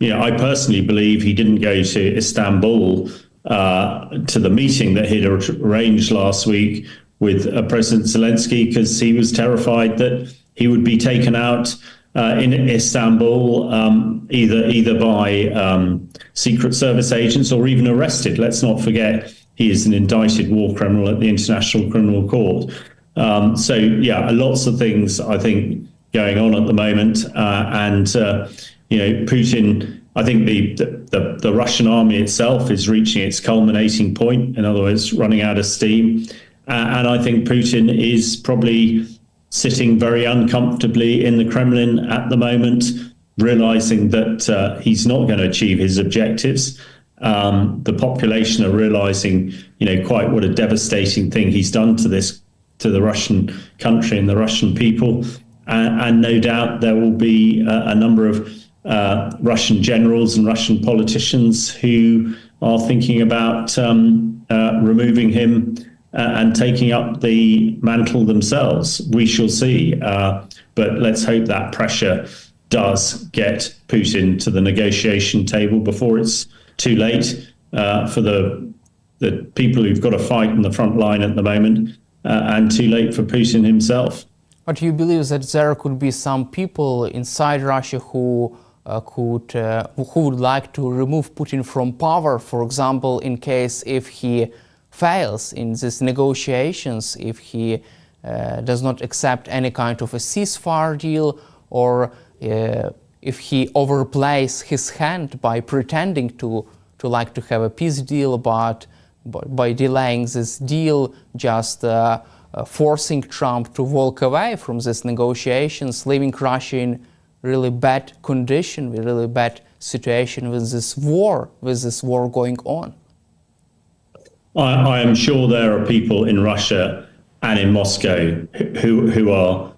I personally believe he didn't go to Istanbul to the meeting that he'd arranged last week with President Zelensky because he was terrified that he would be taken out in Istanbul, either by Secret Service agents or even arrested. Let's not forget he is an indicted war criminal at the International Criminal Court. So lots of things I think going on at the moment, and Putin. I think the Russian army itself is reaching its culminating point. In other words, running out of steam, and I think Putin is probably sitting very uncomfortably in the Kremlin at the moment, realizing that he's not going to achieve his objectives. The population are realizing, quite what a devastating thing he's done to the Russian country and the Russian people. And no doubt there will be a number of Russian generals and Russian politicians who are thinking about removing him and taking up the mantle themselves. We shall see. But let's hope that pressure does get Putin to the negotiation table before it's too late for the people who've got to fight in the front line at the moment, and too late for Putin himself. But you believe that there could be some people inside Russia who would like to remove Putin from power, for example, in case if he fails in these negotiations, if he does not accept any kind of a ceasefire deal, or if he overplays his hand by pretending to like to have a peace deal, but by delaying this deal, just forcing Trump to walk away from these negotiations, leaving Russia in really bad condition, with really bad situation with this war going on. I am sure there are people in Russia and in Moscow who are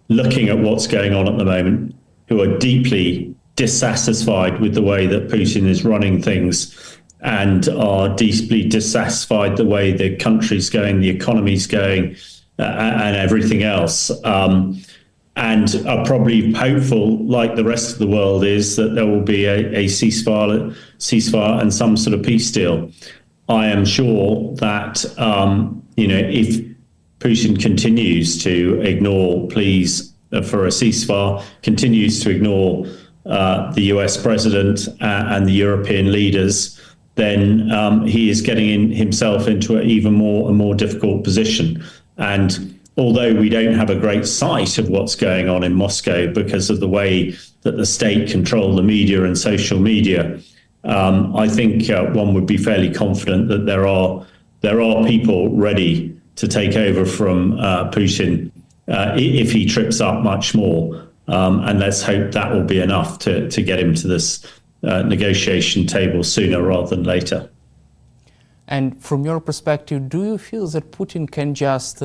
looking at what's going on at the moment, who are deeply dissatisfied with the way that Putin is running things, and are deeply dissatisfied the way the country's going, the economy's going, and everything else. And are probably hopeful, like the rest of the world is, that there will be a ceasefire and some sort of peace deal. I am sure that if Putin continues to ignore pleas for a ceasefire, continues to ignore the US president and the European leaders, then he is getting himself into an even more difficult position. And although we don't have a great sight of what's going on in Moscow because of the way that the state control the media and social media, I think one would be fairly confident that there are people ready to take over from Putin if he trips up much more. And let's hope that will be enough to get him to this negotiation table sooner rather than later. And from your perspective, do you feel that Putin can just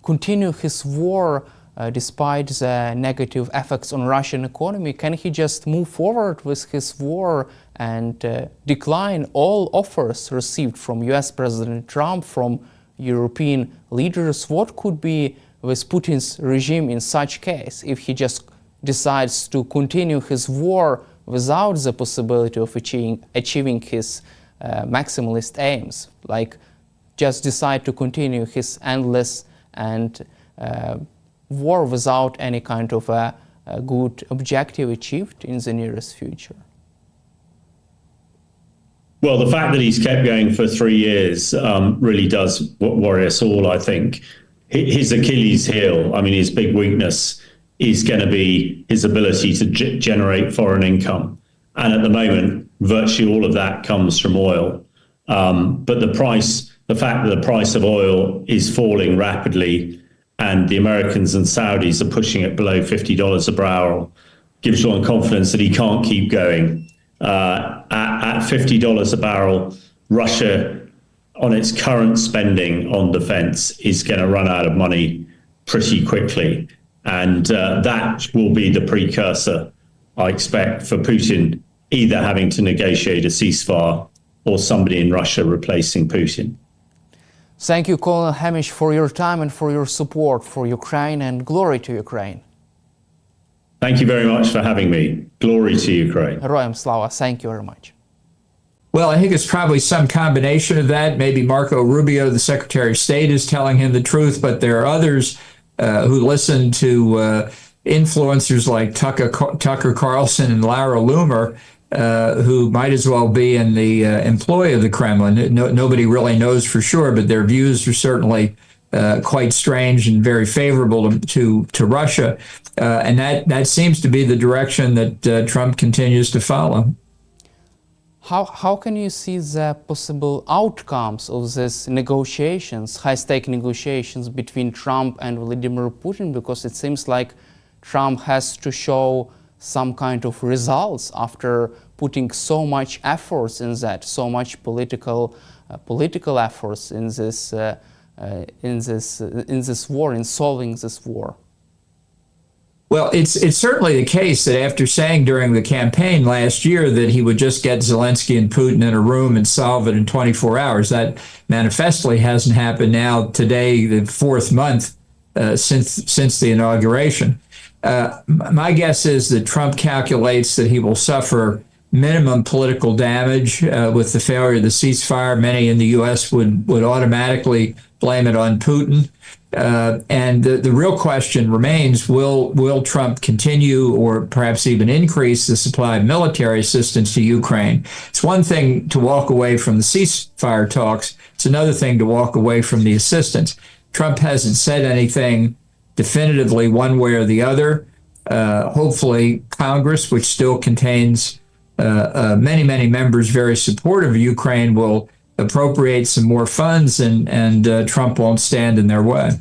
continue his war despite the negative effects on Russian economy? Can he just move forward with his war and decline all offers received from US President Trump, from European leaders? What could be with Putin's regime in such case if he just decides to continue his war without the possibility of achieving his maximalist aims, like just decide to continue his endless and war without any kind of a good objective achieved in the nearest future? Well, the fact that he's kept going for 3 years really does worry us all, I think. His Achilles heel, his big weakness is going to be his ability to generate foreign income. And at the moment, virtually all of that comes from oil. But the fact that the price of oil is falling rapidly and the Americans and Saudis are pushing it below $50 a barrel gives one confidence that he can't keep going. At $50 a barrel, Russia, on its current spending on defense, is going to run out of money pretty quickly. And that will be the precursor, I expect, for Putin either having to negotiate a ceasefire or somebody in Russia replacing Putin. Thank you, Colonel Hamish, for your time and for your support for Ukraine, and glory to Ukraine. Thank you very much for having me. Glory to Ukraine. Героям слава. Thank you very much. Well, I think it's probably some combination of that. Maybe Marco Rubio, the Secretary of State, is telling him the truth, but there are others who listen to influencers like Tucker Carlson and Laura Loomer, who might as well be in the employ of the Kremlin. Nobody really knows for sure, but their views are certainly quite strange and very favorable to Russia. And that seems to be the direction that Trump continues to follow. How can you see the possible outcomes of these negotiations, high-stake negotiations between Trump and Vladimir Putin? Because it seems like Trump has to show some kind of results after putting so much efforts in that, so much political efforts in this war, in solving this war. Well, it's certainly the case that after saying during the campaign last year that he would just get Zelensky and Putin in a room and solve it in 24 hours, that manifestly hasn't happened now today, the fourth month since the inauguration. My guess is that Trump calculates that he will suffer minimum political damage with the failure of the ceasefire. Many in the U.S. would automatically blame it on Putin. And the real question remains, will Trump continue or perhaps even increase the supply of military assistance to Ukraine? It's one thing to walk away from the ceasefire talks. It's another thing to walk away from the assistance. Trump hasn't said anything definitively one way or the other. Hopefully, Congress, which still contains many members very supportive of Ukraine, will appropriate some more funds and Trump won't stand in their way.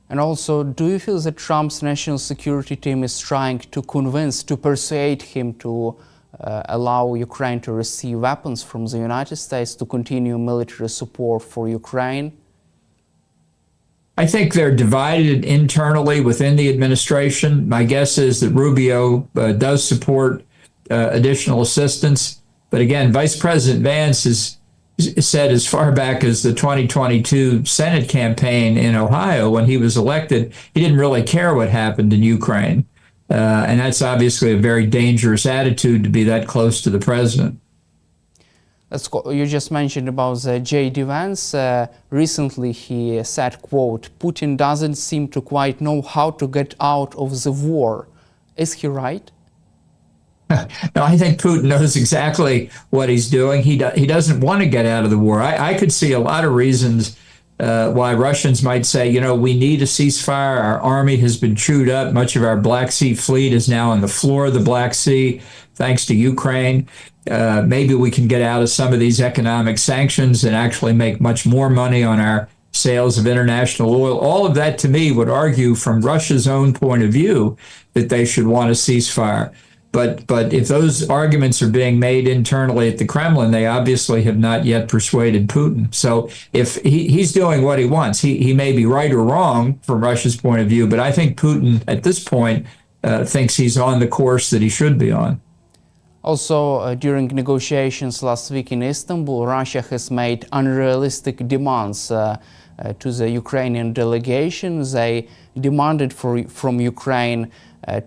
And also, do you feel that Trump's national security team is trying to persuade him to allow Ukraine to receive weapons from the United States, to continue military support for Ukraine? I think they're divided internally within the administration. My guess is that Rubio does support additional assistance. But again, Vice President Vance has said as far back as the 2022 Senate campaign in Ohio, when he was elected, he didn't really care what happened in Ukraine. And that's obviously a very dangerous attitude to be that close to the president. You just mentioned about the J.D. Vance. Recently he said, quote, "Putin doesn't seem to quite know how to get out of the war." Is he right? No, I think Putin knows exactly what he's doing. He doesn't want to get out of the war. I could see a lot of reasons why Russians might say, we need a ceasefire. Our army has been chewed up. Much of our Black Sea fleet is now on the floor of the Black Sea, thanks to Ukraine. Maybe we can get out of some of these economic sanctions and actually make much more money on our sales of international oil. All of that, to me, would argue from Russia's own point of view that they should want a ceasefire. But if those arguments are being made internally at the Kremlin, they obviously have not yet persuaded Putin. So if he's doing what he wants, he may be right or wrong from Russia's point of view, but I think Putin at this point thinks he's on the course that he should be on. Also, during negotiations last week in Istanbul, Russia has made unrealistic demands to the Ukrainian delegation. They demanded from Ukraine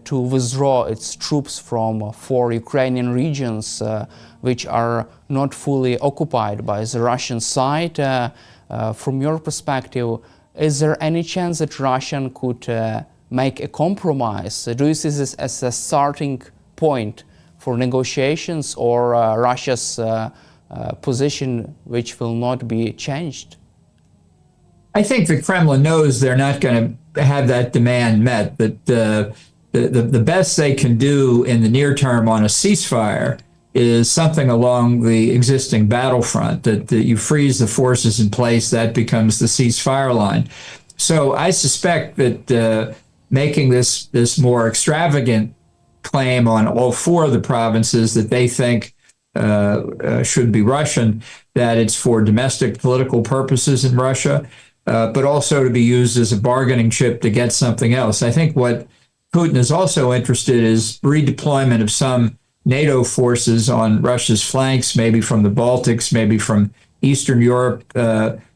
to withdraw its troops from 4 Ukrainian regions which are not fully occupied by the Russian side. From your perspective, is there any chance that Russia could make a compromise? Do you see this as a starting point for negotiations, or Russia's position which will not be changed? I think the Kremlin knows they're not going to have that demand met, that the best they can do in the near term on a ceasefire is something along the existing battlefront, that you freeze the forces in place, that becomes the ceasefire line. So I suspect that making this more extravagant claim on all 4 of the provinces that they think should be Russian, that it's for domestic political purposes in Russia, but also to be used as a bargaining chip to get something else. I think what Putin is also interested in is redeployment of some NATO forces on Russia's flanks, maybe from the Baltics, maybe from Eastern Europe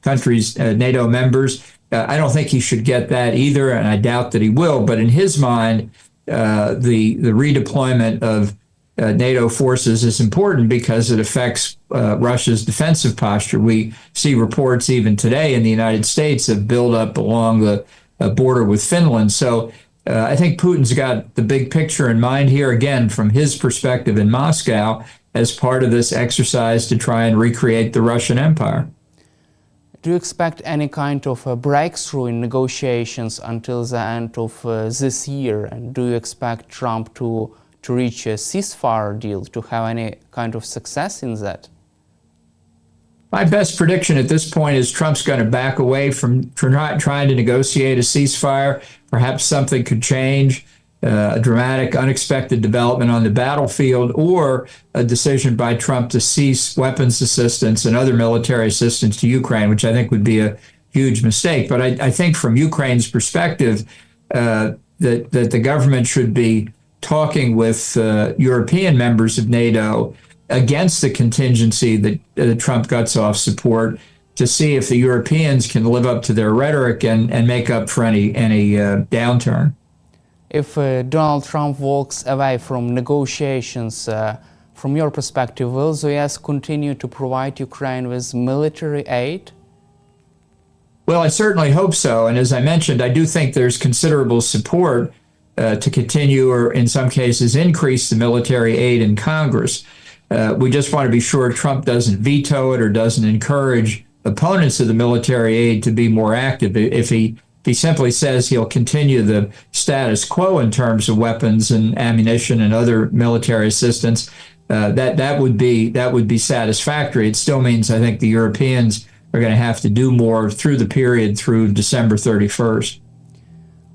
countries, NATO members. I don't think he should get that either, and I doubt that he will. But in his mind, the redeployment of NATO forces is important because it affects Russia's defensive posture. We see reports even today in the United States of buildup along the border with Finland. So I think Putin's got the big picture in mind here, again, from his perspective in Moscow, as part of this exercise to try and recreate the Russian Empire. Do you expect any kind of a breakthrough in negotiations until the end of this year? And do you expect Trump to reach a ceasefire deal, to have any kind of success in that? My best prediction at this point is Trump's going to back away from trying to negotiate a ceasefire. Perhaps something could change, a dramatic, unexpected development on the battlefield, or a decision by Trump to cease weapons assistance and other military assistance to Ukraine, which I think would be a huge mistake. But I think from Ukraine's perspective, that the government should be talking with European members of NATO against the contingency that Trump guts off support, to see if the Europeans can live up to their rhetoric and make up for any downturn. If Donald Trump walks away from negotiations, from your perspective, will the US continue to provide Ukraine with military aid? Well, I certainly hope so. And as I mentioned, I do think there's considerable support to continue, or in some cases increase, the military aid in Congress. We just want to be sure Trump doesn't veto it or doesn't encourage opponents of the military aid to be more active. If he simply says he'll continue the status quo in terms of weapons and ammunition and other military assistance, that would be satisfactory. It still means I think the Europeans are going to have to do more through the period through December 31st.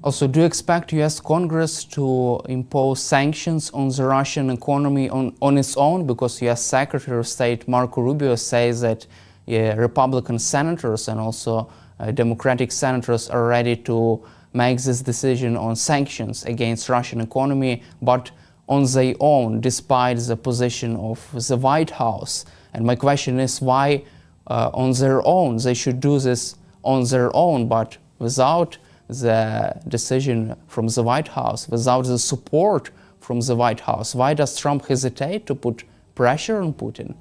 Also, do you expect US Congress to impose sanctions on the Russian economy on its own? Because US Secretary of State Marco Rubio says that Republican senators and also Democratic senators are ready to make this decision on sanctions against Russian economy, but on their own, despite the position of the White House. And my question is why on their own? They should do this on their own, but without the decision from the White House, without the support from the White House. Why does Trump hesitate to put pressure on Putin?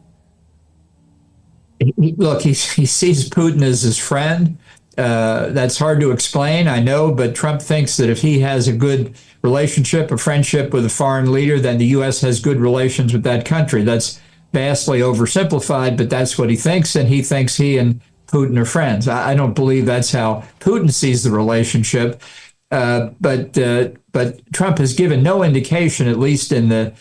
Look, he sees Putin as his friend. That's hard to explain, I know, but Trump thinks that if he has a good relationship, a friendship with a foreign leader, then the U.S. has good relations with that country. That's vastly oversimplified, but that's what he thinks, and he thinks he and Putin are friends. I don't believe that's how Putin sees the relationship, but Trump has given no indication, at least in the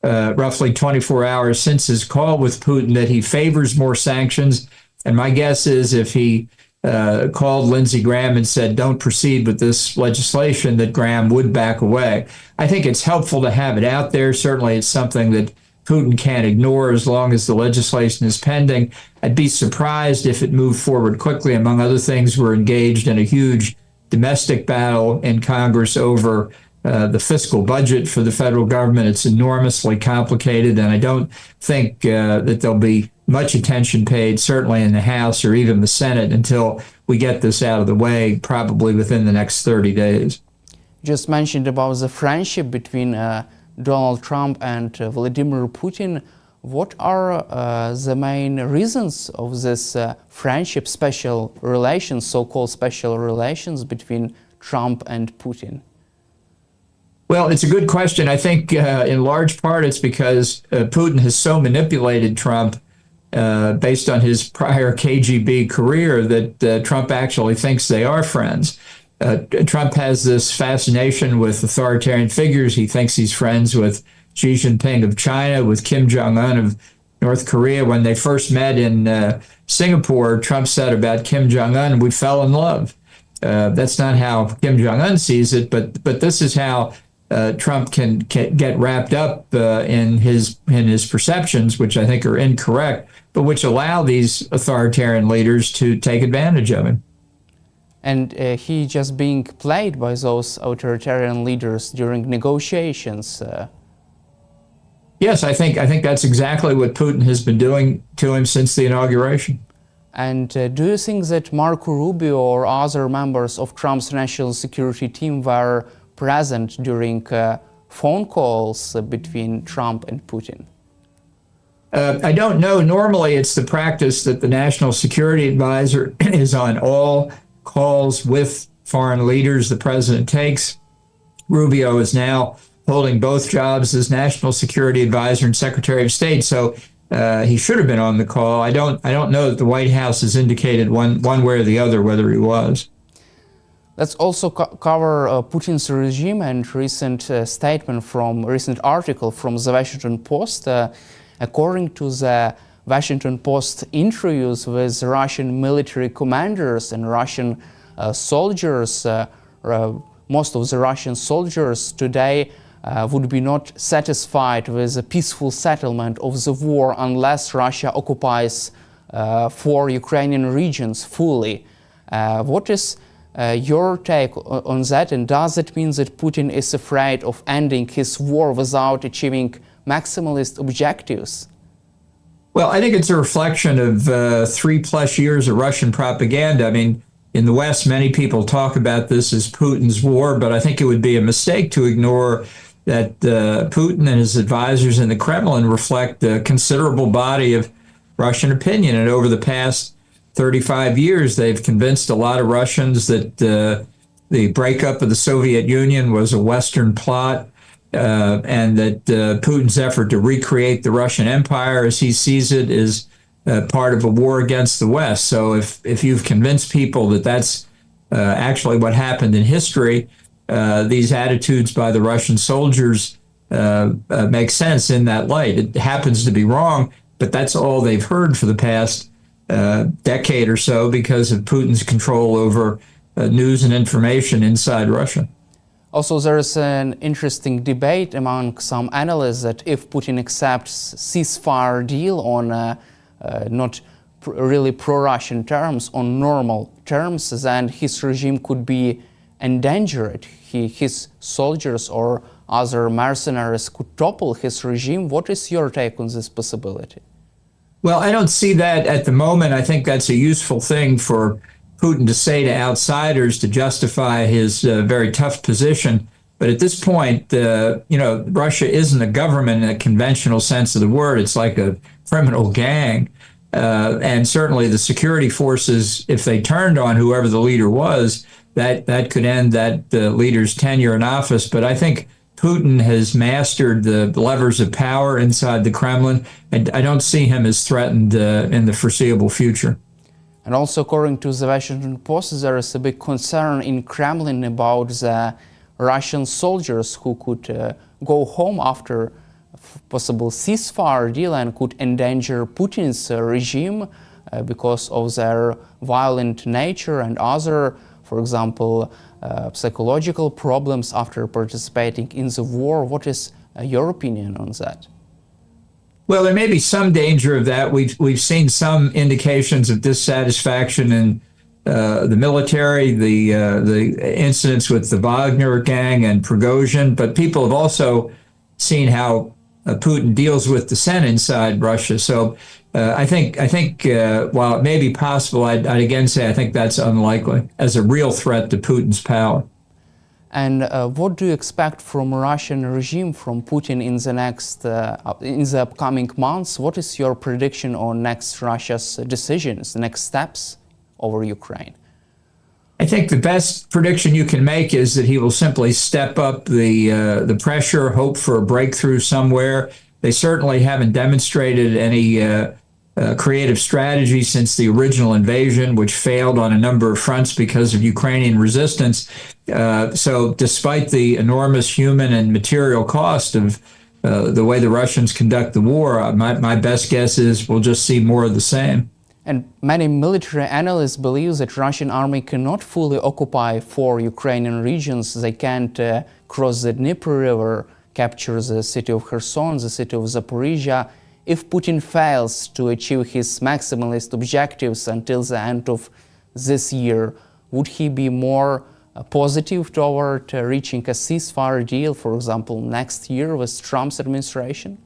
roughly 24 hours since his call with Putin, that he favors more sanctions. And my guess is if he called Lindsey Graham and said, don't proceed with this legislation, that Graham would back away. I think it's helpful to have it out there. Certainly it's something that Putin can't ignore as long as the legislation is pending. I'd be surprised if it moved forward quickly. Among other things, we're engaged in a huge domestic battle in Congress over the fiscal budget for the federal government. It's enormously complicated, and I don't think that there'll be much attention paid, certainly in the House or even the Senate, until we get this out of the way, probably within the next 30 days. You just mentioned about the friendship between Donald Trump and Vladimir Putin. What are the main reasons of this friendship, special relations, so-called special relations between Trump and Putin? Well, it's a good question. I think in large part it's because Putin has so manipulated Trump based on his prior KGB career that Trump actually thinks they are friends. Trump has this fascination with authoritarian figures. He thinks he's friends with Xi Jinping of China, with Kim Jong-un of North Korea. When they first met in Singapore, Trump said about Kim Jong-un, we fell in love. That's not how Kim Jong-un sees it, but this is how Trump can get wrapped up in his perceptions, which I think are incorrect, but which allow these authoritarian leaders to take advantage of him. And he just being played by those authoritarian leaders during negotiations. Yes, I think that's exactly what Putin has been doing to him since the inauguration. And do you think that Marco Rubio or other members of Trump's national security team were present during phone calls between Trump and Putin? I don't know. Normally, it's the practice that the National Security Advisor is on all calls with foreign leaders the president takes. Rubio is now holding both jobs as National Security Advisor and Secretary of State, so he should have been on the call. I don't know that the White House has indicated one way or the other whether he was. Let's also cover Putin's regime and recent recent article from the Washington Post. According to the Washington Post, interviews with Russian military commanders and Russian soldiers, most of the Russian soldiers today would be not satisfied with a peaceful settlement of the war unless Russia occupies 4 Ukrainian regions fully. What is your take on that, and does it mean that Putin is afraid of ending his war without achieving maximalist objectives? Well, I think it's a reflection of 3+ years of Russian propaganda. I mean, in the West, many people talk about this as Putin's war, but I think it would be a mistake to ignore that Putin and his advisors in the Kremlin reflect a considerable body of Russian opinion. And over the past 35 years, they've convinced a lot of Russians that the breakup of the Soviet Union was a Western plot, and that Putin's effort to recreate the Russian Empire as he sees it is part of a war against the West. So if you've convinced people that that's actually what happened in history, these attitudes by the Russian soldiers make sense in that light. It happens to be wrong, but that's all they've heard for the past decade or so because of Putin's control over news and information inside Russia. Also, there is an interesting debate among some analysts that if Putin accepts ceasefire deal on not really pro-Russian terms, on normal terms, then his regime could be endangered. His soldiers or other mercenaries could topple his regime. What is your take on this possibility? Well, I don't see that at the moment. I think that's a useful thing for Putin to say to outsiders to justify his very tough position. But at this point, Russia isn't a government in a conventional sense of the word. It's like a criminal gang. And certainly the security forces, if they turned on whoever the leader was, that could end that leader's tenure in office. But I think Putin has mastered the levers of power inside the Kremlin, and I don't see him as threatened in the foreseeable future. And also, according to the Washington Post, there is a big concern in Kremlin about the Russian soldiers who could go home after possible ceasefire deal and could endanger Putin's regime because of their violent nature and other, for example, psychological problems after participating in the war. What is your opinion on that? Well, there may be some danger of that. We've seen some indications of dissatisfaction in the military, the incidents with the Wagner gang and Prigozhin, but people have also seen how Putin deals with dissent inside Russia. So I think while it may be possible, I'd again say I think that's unlikely as a real threat to Putin's power. And what do you expect from Russian regime, from Putin in the upcoming months? What is your prediction on next Russia's decisions, next steps over Ukraine? I think the best prediction you can make is that he will simply step up the pressure, hope for a breakthrough somewhere. They certainly haven't demonstrated any creative strategy since the original invasion, which failed on a number of fronts because of Ukrainian resistance. So despite the enormous human and material cost of the way the Russians conduct the war, my best guess is we'll just see more of the same. And many military analysts believe that Russian army cannot fully occupy 4 Ukrainian regions. They can't cross the Dnieper River, capture the city of Kherson, the city of Zaporizhia. If Putin fails to achieve his maximalist objectives until the end of this year, would he be more positive toward reaching a ceasefire deal, for example, next year with Trump's administration?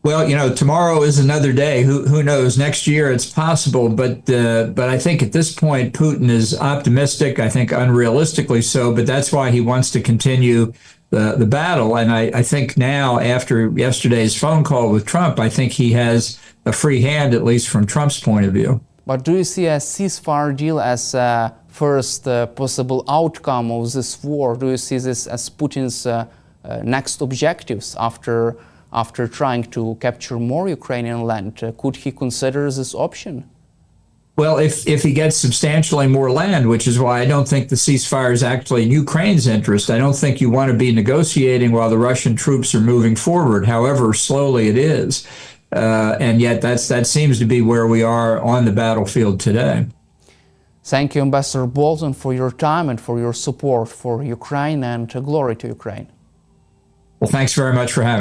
Well, tomorrow is another day. Who knows? Next year it's possible, but I think at this point Putin is optimistic. I think unrealistically so, but that's why he wants to continue the battle. And I think now, after yesterday's phone call with Trump, I think he has a free hand, at least from Trump's point of view. But do you see a ceasefire deal as first possible outcome of this war? Do you see this as Putin's next objectives after trying to capture more Ukrainian land? Could he consider this option? Well, if he gets substantially more land, which is why I don't think the ceasefire is actually in Ukraine's interest. I don't think you want to be negotiating while the Russian troops are moving forward, however slowly it is. And yet that seems to be where we are on the battlefield today. Thank you, Ambassador Bolton, for your time and for your support for Ukraine, and glory to Ukraine. Well, thanks very much for having me.